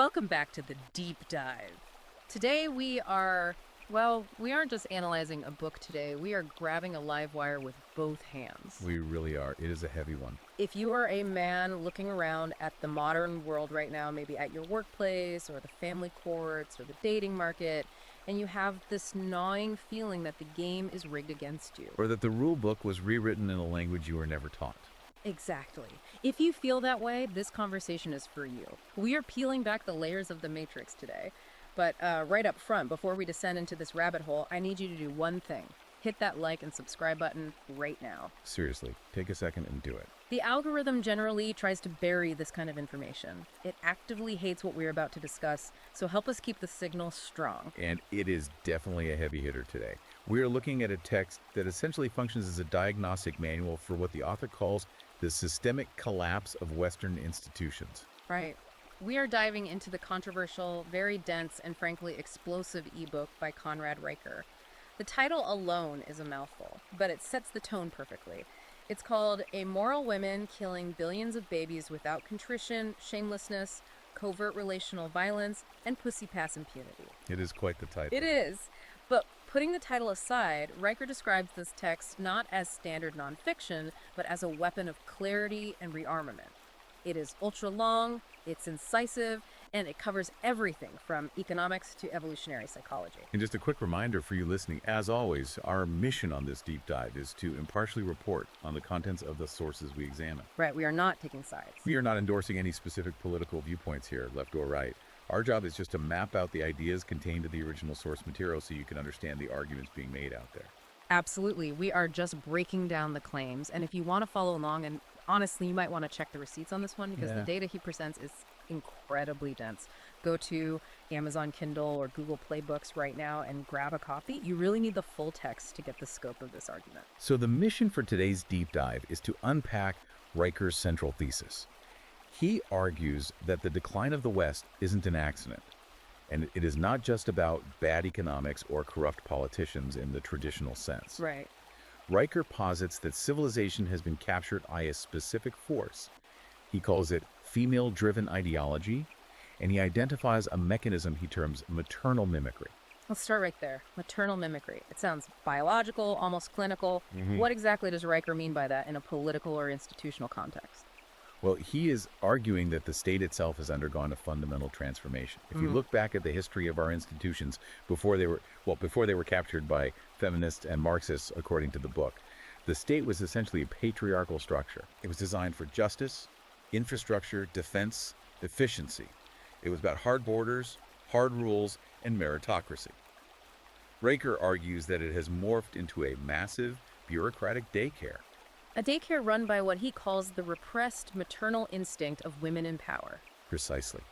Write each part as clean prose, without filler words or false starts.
Welcome back to the deep dive. Today we aren't just analyzing a book today, we are grabbing a live wire with both hands. We really are. It is a heavy one. If you are a man looking around at the modern world right now, maybe at your workplace or the family courts or the dating market, and you have this gnawing feeling that the game is rigged against you. Or that the rule book was rewritten in a language you were never taught. Exactly. If you feel that way, this conversation is for you. We are peeling back the layers of the Matrix today. But right up front, before we descend into this rabbit hole, I need you to do one thing. Hit that like and subscribe button right now. Seriously, take a second and do it. The algorithm generally tries to bury this kind of information. It actively hates what we're about to discuss, so help us keep the signal strong. And it is definitely a heavy hitter today. We are looking at a text that essentially functions as a diagnostic manual for what the author calls the systemic collapse of Western institutions. Right. We are diving into the controversial, very dense, and frankly explosive ebook by Conrad Riker. The title alone is a mouthful, but it sets the tone perfectly. It's called Amoral Women Killing Billions of Babies Without Contrition, Shamelessness, Covert Relational Violence, and Pussy Pass Impunity. It is quite the title. It is. But putting the title aside, Riker describes this text not as standard nonfiction, but as a weapon of clarity and rearmament. It is ultra long, it's incisive, and it covers everything from economics to evolutionary psychology. And just a quick reminder for you listening, as always, our mission on this deep dive is to impartially report on the contents of the sources we examine. Right, we are not taking sides. We are not endorsing any specific political viewpoints here, left or right. Our job is just to map out the ideas contained in the original source material so you can understand the arguments being made out there. Absolutely. We are just breaking down the claims. And if you want to follow along, and honestly, you might want to check the receipts on this one because the data he presents is incredibly dense. Go to Amazon Kindle or Google Play Books right now and grab a copy. You really need the full text to get the scope of this argument. So the mission for today's deep dive is to unpack Riker's central thesis. He argues that the decline of the West isn't an accident, and it is not just about bad economics or corrupt politicians in the traditional sense. Right. Riker posits that civilization has been captured by a specific force. He calls it female-driven ideology, and he identifies a mechanism he terms maternal mimicry. Let's start right there. Maternal mimicry. It sounds biological, almost clinical. What exactly does Riker mean by that in a political or institutional context? Well, he is arguing that the state itself has undergone a fundamental transformation. If you look back at the history of our institutions before they were captured by feminists and Marxists, according to the book, the state was essentially a patriarchal structure. It was designed for justice, infrastructure, defense, efficiency. It was about hard borders, hard rules, and meritocracy. Riker argues that it has morphed into a massive bureaucratic daycare. A daycare run by what he calls the repressed maternal instinct of women in power. Precisely.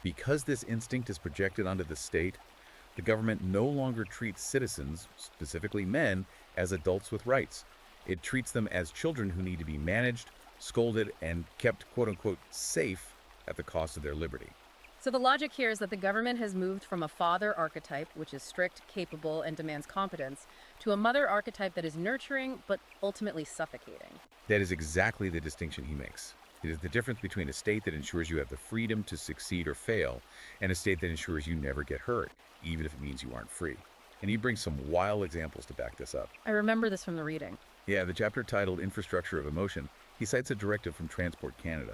Because this instinct is projected onto the state, the government no longer treats citizens, specifically men, as adults with rights. It treats them as children who need to be managed, scolded, and kept quote-unquote safe at the cost of their liberty. So the logic here is that the government has moved from a father archetype, which is strict, capable, and demands competence, to a mother archetype that is nurturing, but ultimately suffocating. That is exactly the distinction he makes. It is the difference between a state that ensures you have the freedom to succeed or fail, and a state that ensures you never get hurt, even if it means you aren't free. And he brings some wild examples to back this up. I remember this from the reading. Yeah, the chapter titled Infrastructure of Emotion, he cites a directive from Transport Canada.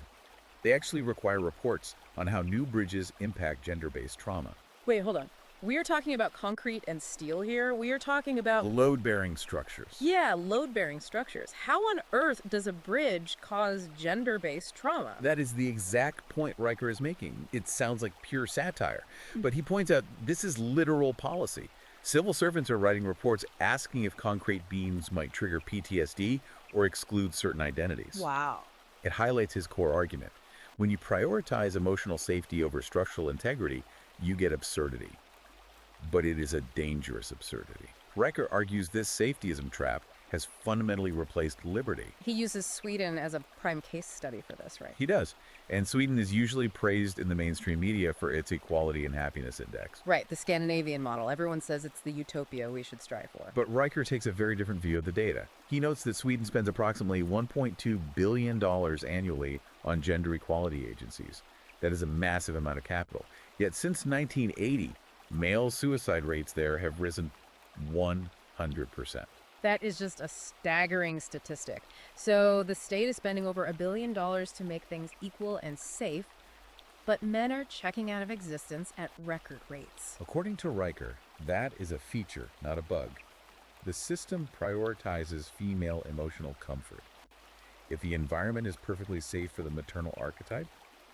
They actually require reports on how new bridges impact gender-based trauma. Wait, hold on. We are talking about concrete and steel here. We are talking about... Load-bearing structures. Yeah, load-bearing structures. How on earth does a bridge cause gender-based trauma? That is the exact point Riker is making. It sounds like pure satire. But he points out this is literal policy. Civil servants are writing reports asking if concrete beams might trigger PTSD or exclude certain identities. Wow. It highlights his core argument. When you prioritize emotional safety over structural integrity, you get absurdity. But it is a dangerous absurdity. Riker argues this safetyism trap has fundamentally replaced liberty. He uses Sweden as a prime case study for this, right? He does. And Sweden is usually praised in the mainstream media for its equality and happiness index. Right, the Scandinavian model. Everyone says it's the utopia we should strive for. But Riker takes a very different view of the data. He notes that Sweden spends approximately $1.2 billion annually on gender equality agencies. That is a massive amount of capital. Yet since 1980, male suicide rates there have risen 100%. That is just a staggering statistic. So the state is spending over $1 billion to make things equal and safe, but men are checking out of existence at record rates. According to Riker, that is a feature, not a bug. The system prioritizes female emotional comfort. If the environment is perfectly safe for the maternal archetype,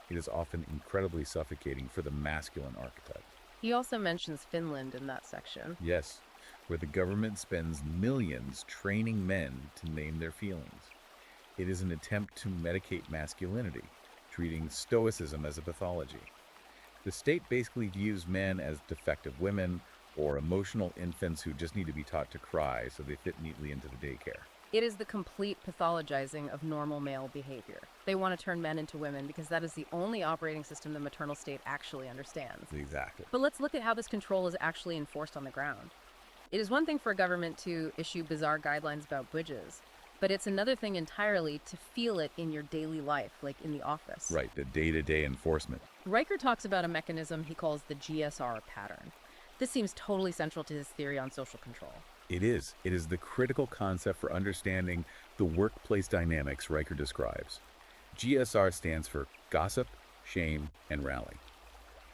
it is often incredibly suffocating for the masculine archetype. He also mentions Finland in that section. Yes, where the government spends millions training men to name their feelings. It is an attempt to medicate masculinity, treating stoicism as a pathology. The state basically views men as defective women or emotional infants who just need to be taught to cry so they fit neatly into the daycare. It is the complete pathologizing of normal male behavior. They want to turn men into women because that is the only operating system the maternal state actually understands. Exactly. But let's look at how this control is actually enforced on the ground. It is one thing for a government to issue bizarre guidelines about bridges, but it's another thing entirely to feel it in your daily life, like in the office. Right, the day-to-day enforcement. Riker talks about a mechanism he calls the GSR pattern. This seems totally central to his theory on social control. It is. It is the critical concept for understanding the workplace dynamics Riker describes. GSR stands for gossip, shame, and rally.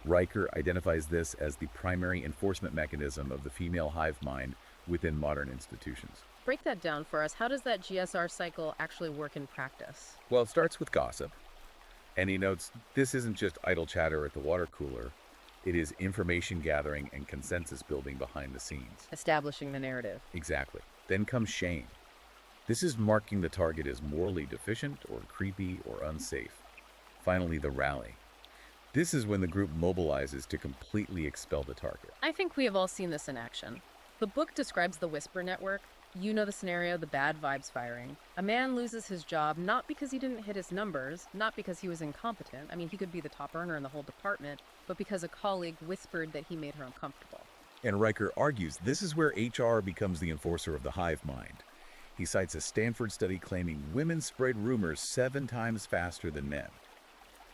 Riker identifies this as the primary enforcement mechanism of the female hive mind within modern institutions. Break that down for us. How does that GSR cycle actually work in practice? Well, it starts with gossip. And he notes this isn't just idle chatter at the water cooler. It is information gathering and consensus building behind the scenes. Establishing the narrative. Exactly. Then comes shame. This is marking the target as morally deficient or creepy or unsafe. Finally, the rally. This is when the group mobilizes to completely expel the target. I think we have all seen this in action. The book describes the whisper network. You know the scenario, the bad vibes firing. A man loses his job not because he didn't hit his numbers, not because he was incompetent. I mean, he could be the top earner in the whole department, but because a colleague whispered that he made her uncomfortable. And Riker argues this is where HR becomes the enforcer of the hive mind. He cites a Stanford study claiming women spread rumors 7 times faster than men.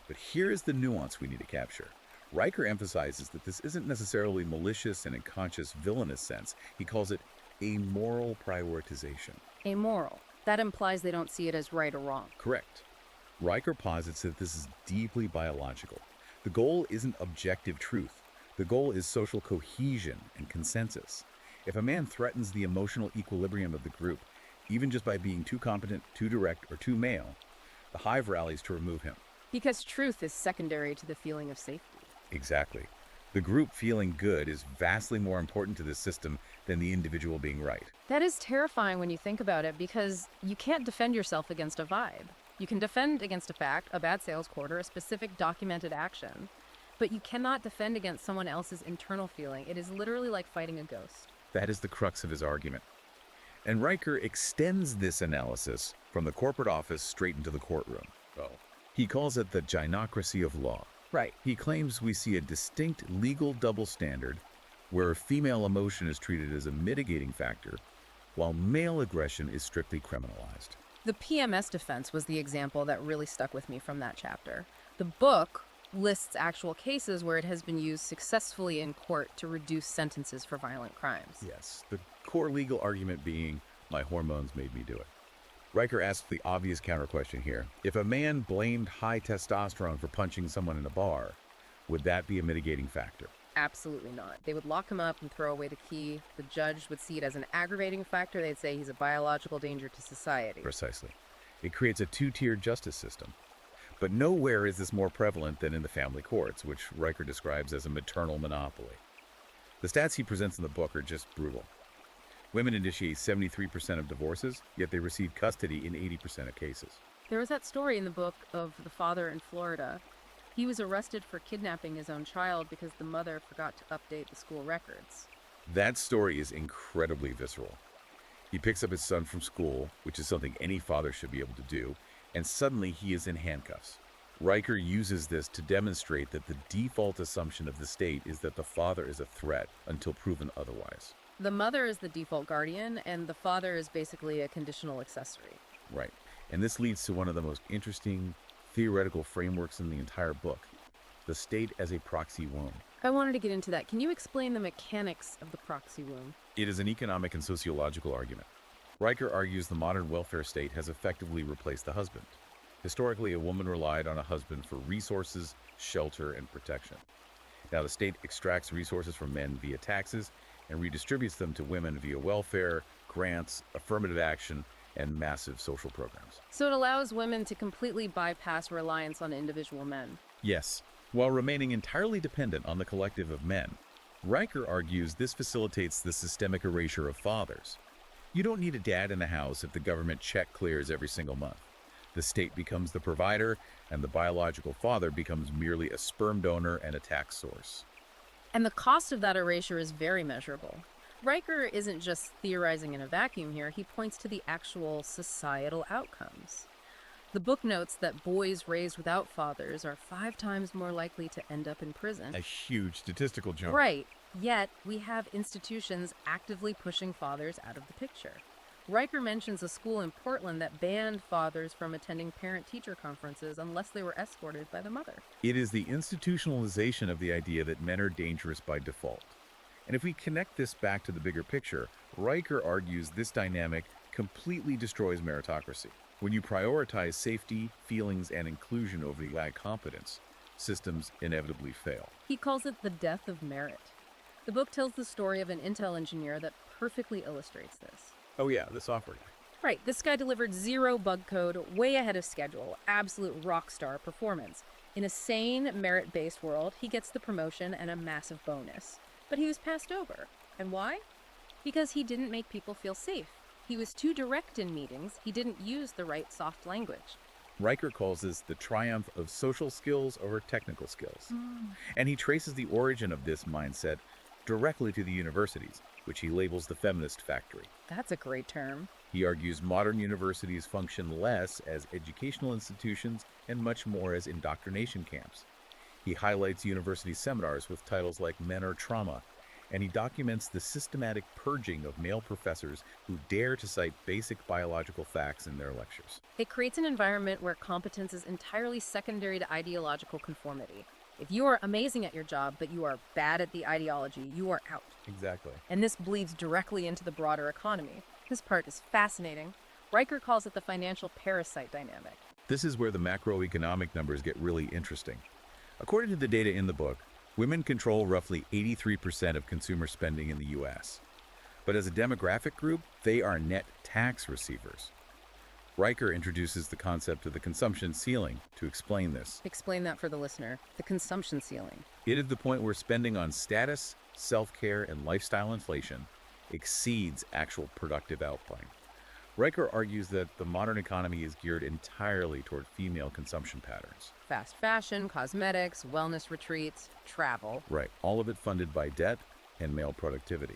But here is the nuance we need to capture. Riker emphasizes that this isn't necessarily malicious and unconscious villainous sense. He calls it amoral prioritization. Amoral. That implies they don't see it as right or wrong. Correct. Riker posits that this is deeply biological. The goal isn't objective truth. The goal is social cohesion and consensus. If a man threatens the emotional equilibrium of the group, even just by being too competent, too direct, or too male, the hive rallies to remove him. Because truth is secondary to the feeling of safety. Exactly. The group feeling good is vastly more important to this system than the individual being right. That is terrifying when you think about it, because you can't defend yourself against a vibe. You can defend against a fact, a bad sales quarter, a specific documented action, but you cannot defend against someone else's internal feeling. It is literally like fighting a ghost. That is the crux of his argument. And Riker extends this analysis from the corporate office straight into the courtroom. He calls it the gynocracy of law. Right. He claims we see a distinct legal double standard where female emotion is treated as a mitigating factor, while male aggression is strictly criminalized. The PMS defense was the example that really stuck with me from that chapter. The book lists actual cases where it has been used successfully in court to reduce sentences for violent crimes. Yes, the core legal argument being, my hormones made me do it. Riker asks the obvious counter question here. If a man blamed high testosterone for punching someone in a bar, would that be a mitigating factor? Absolutely not. They would lock him up and throw away the key. The judge would see it as an aggravating factor. They'd say he's a biological danger to society. Precisely. It creates a two-tiered justice system. But nowhere is this more prevalent than in the family courts, which Riker describes as a maternal monopoly. The stats he presents in the book are just brutal. Women initiate 73% of divorces, yet they receive custody in 80% of cases. There was that story in the book of the father in Florida. He was arrested for kidnapping his own child because the mother forgot to update the school records. That story is incredibly visceral. He picks up his son from school, which is something any father should be able to do, and suddenly he is in handcuffs. Riker uses this to demonstrate that the default assumption of the state is that the father is a threat until proven otherwise. The mother is the default guardian, and the father is basically a conditional accessory. Right. And this leads to one of the most interesting theoretical frameworks in the entire book. the state as a proxy womb. I wanted to get into that. Can you explain the mechanics of the proxy womb? It is an economic and sociological argument. Riker argues the modern welfare state has effectively replaced the husband. Historically, a woman relied on a husband for resources, shelter, and protection. Now, the state extracts resources from men via taxes and redistributes them to women via welfare, grants, affirmative action, and massive social programs. So it allows women to completely bypass reliance on individual men. Yes, while remaining entirely dependent on the collective of men. Riker argues this facilitates the systemic erasure of fathers. You don't need a dad in the house if the government check clears every single month. The state becomes the provider, and the biological father becomes merely a sperm donor and a tax source. And the cost of that erasure is very measurable. Riker isn't just theorizing in a vacuum here, he points to the actual societal outcomes. The book notes that boys raised without fathers are 5 times more likely to end up in prison. A huge statistical jump. Right, yet we have institutions actively pushing fathers out of the picture. Riker mentions a school in Portland that banned fathers from attending parent-teacher conferences unless they were escorted by the mother. It is the institutionalization of the idea that men are dangerous by default. And if we connect this back to the bigger picture, Riker argues this dynamic completely destroys meritocracy. When you prioritize safety, feelings, and inclusion over the lack competence, systems inevitably fail. He calls it the death of merit. The book tells the story of an Intel engineer that perfectly illustrates this. Oh yeah, the software guy. Right, this guy delivered 0 bug code, way ahead of schedule, absolute rock star performance. In a sane, merit-based world, he gets the promotion and a massive bonus. But he was passed over. And why? Because he didn't make people feel safe. He was too direct in meetings. He didn't use the right soft language. Riker calls this the triumph of social skills over technical skills. And he traces the origin of this mindset directly to the universities, which he labels the feminist factory. That's a great term. He argues modern universities function less as educational institutions and much more as indoctrination camps. He highlights university seminars with titles like Men Are Trauma, and he documents the systematic purging of male professors who dare to cite basic biological facts in their lectures. It creates an environment where competence is entirely secondary to ideological conformity. If you are amazing at your job, but you are bad at the ideology, you are out. Exactly. And this bleeds directly into the broader economy. This part is fascinating. Riker calls it the financial parasite dynamic. This is where the macroeconomic numbers get really interesting. According to the data in the book, women control roughly 83% of consumer spending in the U.S. But as a demographic group, they are net tax receivers. Riker introduces the concept of the consumption ceiling to explain this. Explain that for the listener. The consumption ceiling. It is the point where spending on status, self-care, and lifestyle inflation exceeds actual productive output. Riker argues that the modern economy is geared entirely toward female consumption patterns. Fast fashion, cosmetics, wellness retreats, travel. Right, all of it funded by debt and male productivity.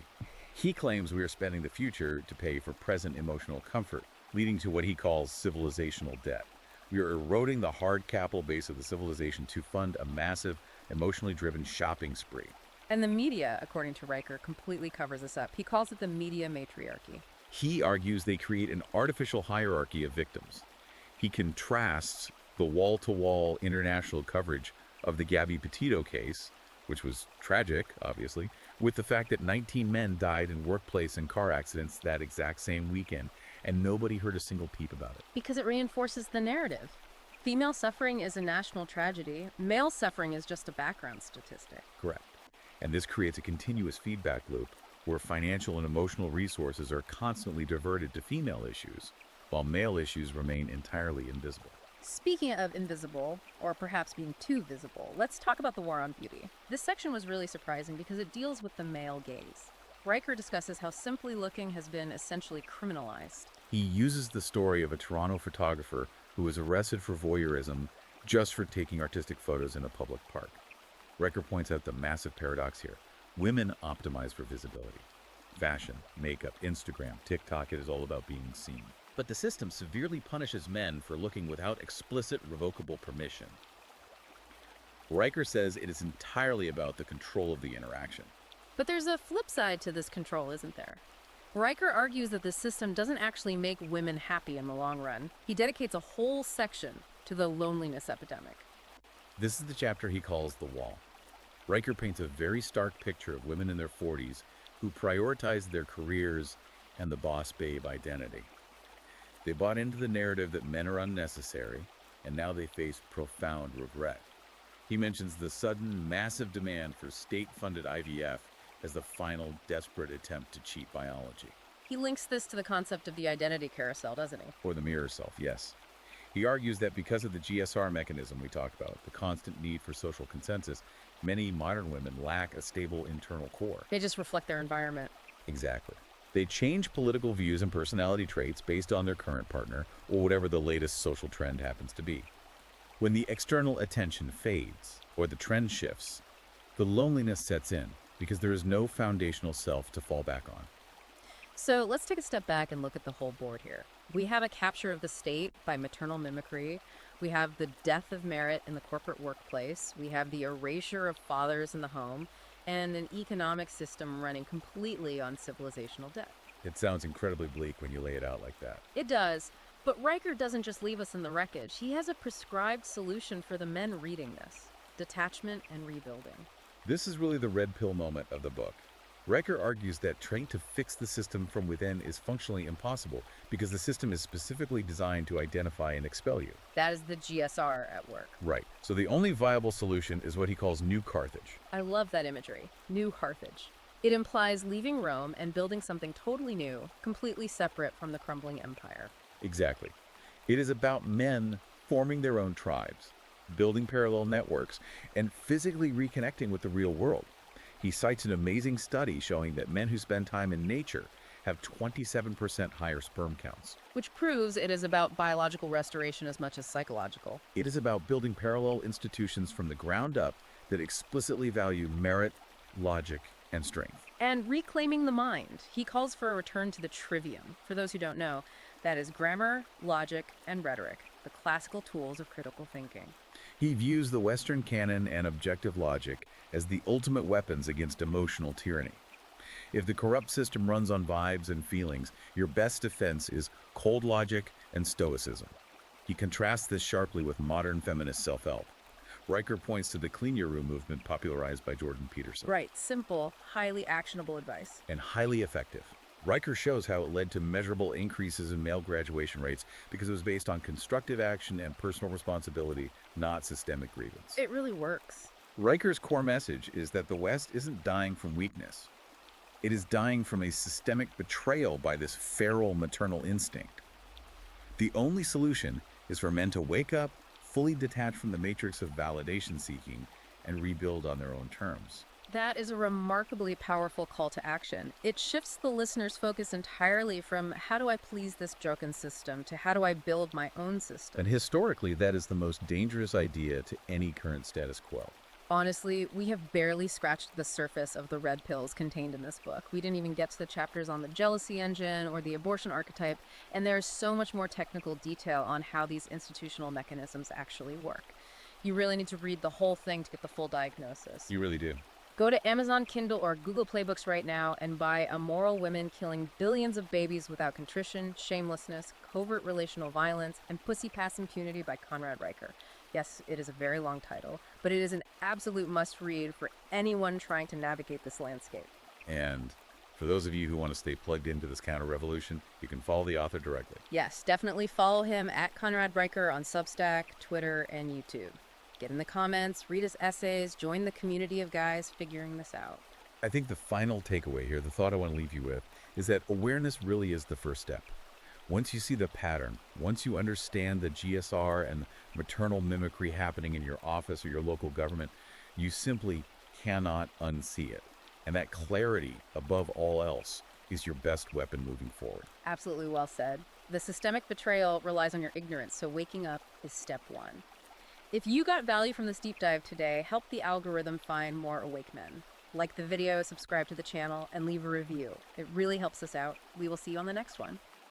He claims we are spending the future to pay for present emotional comfort, leading to what he calls civilizational debt. We are eroding the hard capital base of the civilization to fund a massive, emotionally driven shopping spree. And the media, according to Riker, completely covers this up. He calls it the media matriarchy. He argues they create an artificial hierarchy of victims. He contrasts the wall-to-wall international coverage of the Gabby Petito case, which was tragic, obviously, with the fact that 19 men died in workplace and car accidents that exact same weekend, and nobody heard a single peep about it. Because it reinforces the narrative. Female suffering is a national tragedy. Male suffering is just a background statistic. Correct. And this creates a continuous feedback loop where financial and emotional resources are constantly diverted to female issues, while male issues remain entirely invisible. Speaking of invisible, or perhaps being too visible, let's talk about the war on beauty. This section was really surprising because it deals with the male gaze. Riker discusses how simply looking has been essentially criminalized. He uses the story of a Toronto photographer who was arrested for voyeurism just for taking artistic photos in a public park. Riker points out the massive paradox here. Women optimize for visibility. Fashion, makeup, Instagram, TikTok, it is all about being seen. But the system severely punishes men for looking without explicit, revocable permission. Riker says it is entirely about the control of the interaction. But there's a flip side to this control, isn't there? Riker argues that the system doesn't actually make women happy in the long run. He dedicates a whole section to the loneliness epidemic. This is the chapter he calls The Wall. Riker paints a very stark picture of women in their 40s who prioritize their careers and the boss babe identity. They bought into the narrative that men are unnecessary, and now they face profound regret. He mentions the sudden, massive demand for state-funded IVF as the final, desperate attempt to cheat biology. He links this to the concept of the identity carousel, doesn't he? Or the mirror self, yes. He argues that because of the GSR mechanism we talked about, the constant need for social consensus, many modern women lack a stable internal core. They just reflect their environment. Exactly. They change political views and personality traits based on their current partner or whatever the latest social trend happens to be. When the external attention fades or the trend shifts, the loneliness sets in because there is no foundational self to fall back on. So let's take a step back and look at the whole board here. We have a capture of the state by maternal mimicry. We have the death of merit in the corporate workplace. We have the erasure of fathers in the home, and an economic system running completely on civilizational debt. It sounds incredibly bleak when you lay it out like that. It does, but Riker doesn't just leave us in the wreckage. He has a prescribed solution for the men reading this: detachment and rebuilding. This is really the red pill moment of the book. Riker argues that trying to fix the system from within is functionally impossible because the system is specifically designed to identify and expel you. That is the GSR at work. Right. So the only viable solution is what he calls New Carthage. I love that imagery. New Carthage. It implies leaving Rome and building something totally new, completely separate from the crumbling empire. Exactly. It is about men forming their own tribes, building parallel networks, and physically reconnecting with the real world. He cites an amazing study showing that men who spend time in nature have 27% higher sperm counts. Which proves it is about biological restoration as much as psychological. It is about building parallel institutions from the ground up that explicitly value merit, logic, and strength. And reclaiming the mind. He calls for a return to the trivium. For those who don't know, that is grammar, logic, and rhetoric, the classical tools of critical thinking. He views the Western canon and objective logic as the ultimate weapons against emotional tyranny. If the corrupt system runs on vibes and feelings, your best defense is cold logic and stoicism. He contrasts this sharply with modern feminist self-help. Riker points to the Clean Your Room movement popularized by Jordan Peterson. Right, simple, highly actionable advice. And highly effective. Riker shows how it led to measurable increases in male graduation rates because it was based on constructive action and personal responsibility, not systemic grievance. It really works. Riker's core message is that the West isn't dying from weakness. It is dying from a systemic betrayal by this feral maternal instinct. The only solution is for men to wake up, fully detach from the matrix of validation seeking, and rebuild on their own terms. That is a remarkably powerful call to action. It shifts the listener's focus entirely from how do I please this broken system to how do I build my own system. And historically, that is the most dangerous idea to any current status quo. Honestly, we have barely scratched the surface of the red pills contained in this book. We didn't even get to the chapters on the jealousy engine or the abortion archetype, and there's so much more technical detail on how these institutional mechanisms actually work. You really need to read the whole thing to get the full diagnosis. You really do. Go to Amazon Kindle or Google Play Books right now and buy Amoral Women Killing Billions of Babies Without Contrition, Shamelessness, Covert Relational Violence, and Pussy Pass Impunity by Conrad Riker. Yes, it is a very long title, but it is an absolute must-read for anyone trying to navigate this landscape. And for those of you who want to stay plugged into this counter-revolution, you can follow the author directly. Yes, definitely follow him at Conrad Riker on Substack, Twitter, and YouTube. Get in the comments, read his essays, join the community of guys figuring this out. I think the final takeaway here, the thought I want to leave you with, is that awareness really is the first step. Once you see the pattern, once you understand the GSR and maternal mimicry happening in your office or your local government, you simply cannot unsee it. And that clarity, above all else, is your best weapon moving forward. Absolutely well said. The systemic betrayal relies on your ignorance, so waking up is step one. If you got value from this deep dive today, help the algorithm find more awake men. Like the video, subscribe to the channel, and leave a review. It really helps us out. We will see you on the next one.